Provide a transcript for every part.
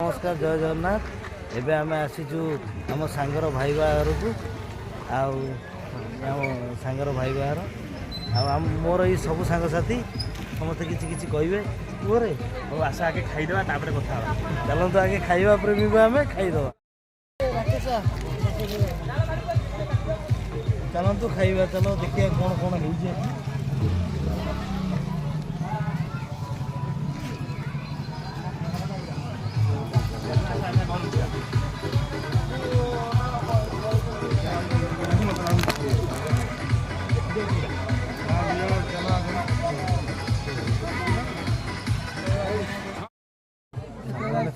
नमस्कार जय जगन्नाथ। एबे आम आसीचु आम सांगर भाई बाहर को आम सांगर भाई बाहर आम मोर ये सब सांगसाथी समस्त किसी किसी कहे मोरे आस आगे खाईदेवा कथा चलते आगे खाइबा प्रेमी आम खाईदवा चलतु खाइबा चलो देखिए कौन कौन हो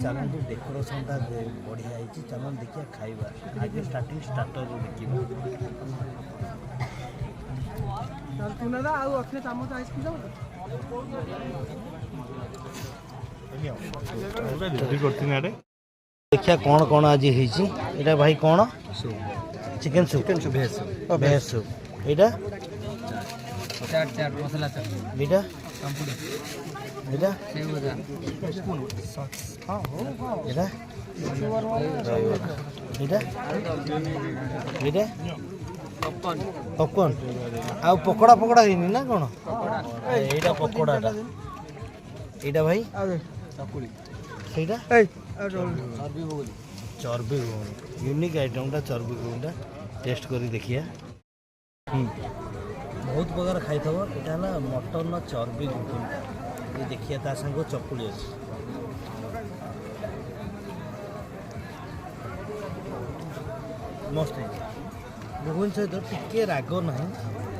चलते डेकोरेशन बढ़िया चलन देखिए खाइबा आगे स्टार्टिंग स्टार्टर देखिए देखिए कौन कौन आज होता भाई कौन चिकेन सूप भेज सूप यहाँ चाट मसला चाट यहाँ এটা এটা এটা এটা পপকর্ন ଆଉ ପକୋଡ଼ା ପକୋଡ଼ା ହେଇନି ନା କ'ଣ ଏଇଟା ପକୋଡ଼ାଟା ଏଇଟା ଭାଇ ସେଇଟା ଚର୍ବି ଘୁଗୁନି ୟୁନିକ୍ ଆଇଟମ୍ଟା ଚର୍ବି ଘୁଗୁନିଟା ଟେଷ୍ଟ କରି ଦେଖିଆ ବହୁତ ପ୍ରକାର ଖାଇଥବ ଏଇଟା ହେଲା ମଟନ ଚର୍ବି ଘୁଗୁନିଟା ये देखिए ता संग चकुली अच्छी मस्त घुगुन सहित टिके राग ना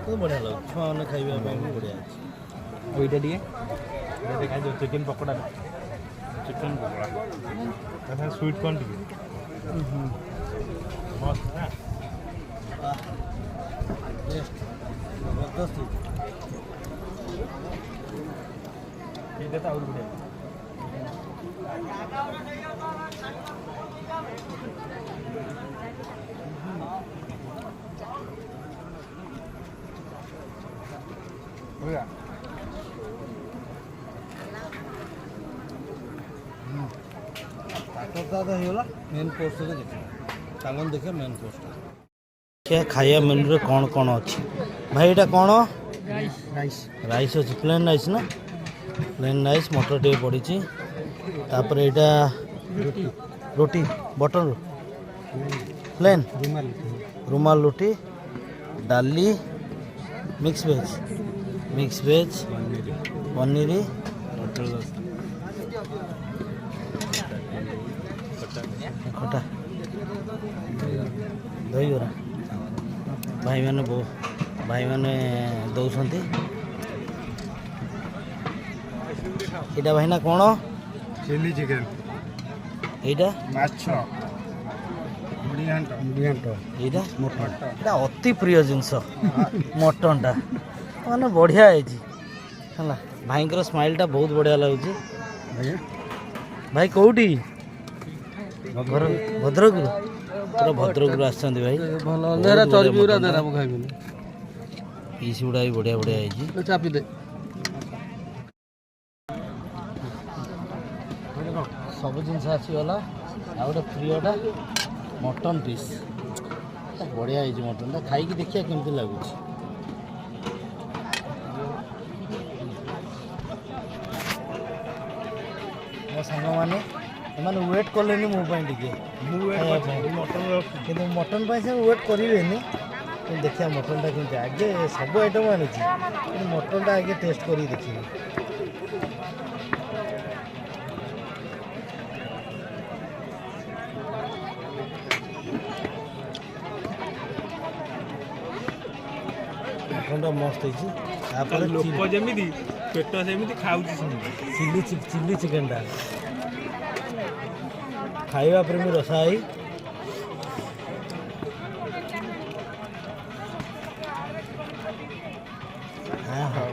तो बढ़िया लगे छुआ मैंने खाइबा बढ़िया अच्छे देखा जो chicken pakora chicken pakora sweet corn मस्त ना जबरदस्त तो और बढ़िया मेन कोर्स देखिए चलन देखिए मेन कोर्स क्या खाया मेन्यू कौन कौन अच्छी भाई यहाँ कौन राइस अच्छी प्लेन राइस ना प्लेन राइस मटर टे पड़ी तापर यहाँ रोटी बटर प्लेन रुमाल रोटी डाली मिक्स वेज पनीर खटा दही बरा भाई मैंने दौरान एटा भाई ना कौन चिली चिकेन एटा माछ एटा मटन एटा अति प्रिय जिनस मटन टा माने बढ़िया है भाई स्माइल टा बहुत बढ़िया लगुच भाई कौटी भद्रक पूरा भद्रक आसान भाई पीस गुड़ा भी बढ़िया बढ़िया चापी दे सब जिन आसीगला आ गए प्रियटा मटन पीस बढ़िया है मटन टा खाई देखिए केमती लगुच मो सांग मैंने वेट कले मो टे कि मटन से वेट करें देखिए मटन टा केमती आगे सब आइटम आनी मटन टा आगे टेस्ट कर देखिए मटन मस्त है लोक जमी पेट सेमती खाऊ चिल्ली चिकेन टा खाइबा प्रेमी रसाई हाँ हाँ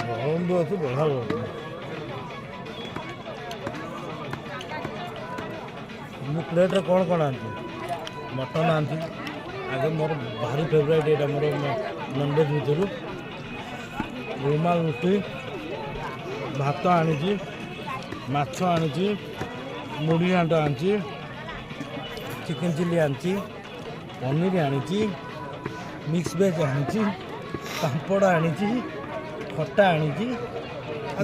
गरम भी अच्छे बढ़िया मु प्लेट कौन कौन आती मटन आती आगे मोर भारी फेवरेट यहाँ मोर नॉनवेज भर ରୁମାଲ ରୁଟି ଭାତ ଆଣିଛି ମାଛ ଆଣିଛି ମୁଢ଼ି ଘାଣ୍ଟ ଆଣିଛି ଚିକେନ ଚିଲି ଆଣିଛି ପନିର ଆଣିଛି ମିକ୍ସ ଭେଜ୍ ଆଣିଛି ପାମ୍ପଡ଼ ଆଣିଛି ଖଟା ଆଣିଛି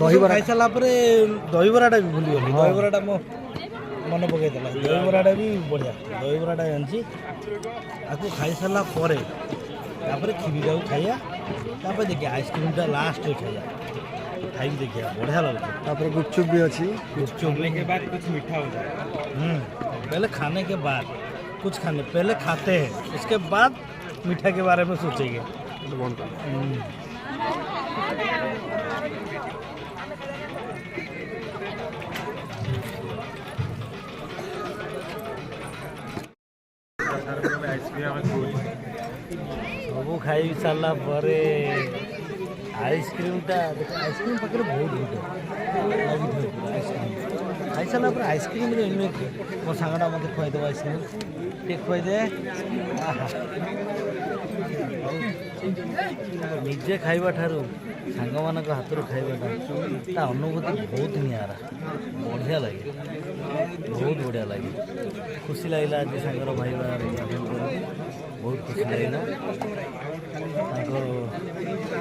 ଦହିବରା ଖାଇସାରିଲା ପରେ ଦହିବରାଟା ବି ଭୁଲିଗଲି ଦହିବରାଟା ମୋ ମନେ ପକାଇଦେଲା ଦହିବରାଟା ବି ବଢ଼ିଆ ଦହିବରାଟା ଆଣିଛି ଆକୁ ଖାଇସାରିଲା ପରେ ତାପରେ କ୍ଷୀରିଟାକୁ ଖାଇବା ତାପରେ ଦେଖିବା ଆଇସ୍କ୍ରିମ୍ଟା ଲାଷ୍ଟରେ ଖାଇବା ଖାଇକି ଦେଖିବା ବଢ଼ିଆ ଲାଗୁଛି ତାପରେ ଗୁପଚୁପ ବି ଅଛି गुपचुप के बाद कुछ मीठा हो जाए पहले खाने के बाद कुछ खाने पहले खाते हैं उसके बाद मीठा के बारे में सोचेंगे ସବୁ ଖାଇ ସାରିଲା ପରେ ଆଇସ୍କ୍ରିମ୍ଟା ଦେଖ ଆଇସ୍କ୍ରିମ୍ ପାଖରେ ବହୁତ ଭିଡ଼ ଲାଗିଥିବ ପୁରା ଆଇସ୍କ୍ରିମ୍ ଖାଇସାରିଲା ପରେ ଆଇସ୍କ୍ରିମ୍ରେ ଏମିତି ମୋ ସାଙ୍ଗଟା ମୋତେ ଖୁଆଇଦେବ ଆଇସ୍କ୍ରିମ୍ ଟିକେ ଖୁଆଇଦେ ନିଜେ ଖାଇବା ଠାରୁ ସାଙ୍ଗମାନଙ୍କ ହାତରୁ ଖାଇବାଟା ତା ଅନୁଭୂତି ବହୁତ ନିଆରା ବଢ଼ିଆ ଲାଗେ ବହୁତ ବଢ଼ିଆ ଲାଗେ ଖୁସି ଲାଗିଲା ଆଜି ସାଙ୍ଗର ଭାଇ ବାହାଘର ବହୁତ ଖୁସି ଲାଗିଲା ତାଙ୍କର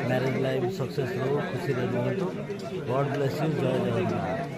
ମ୍ୟାରେଜ୍ ଲାଇଫ୍ ସକ୍ସେସ୍ ହଉ ଖୁସିରେ ରୁହନ୍ତୁ ଗଡ଼୍ ବ୍ଲେସ୍ ୟୁ ଜୟ ଜଗନ୍ନାଥ।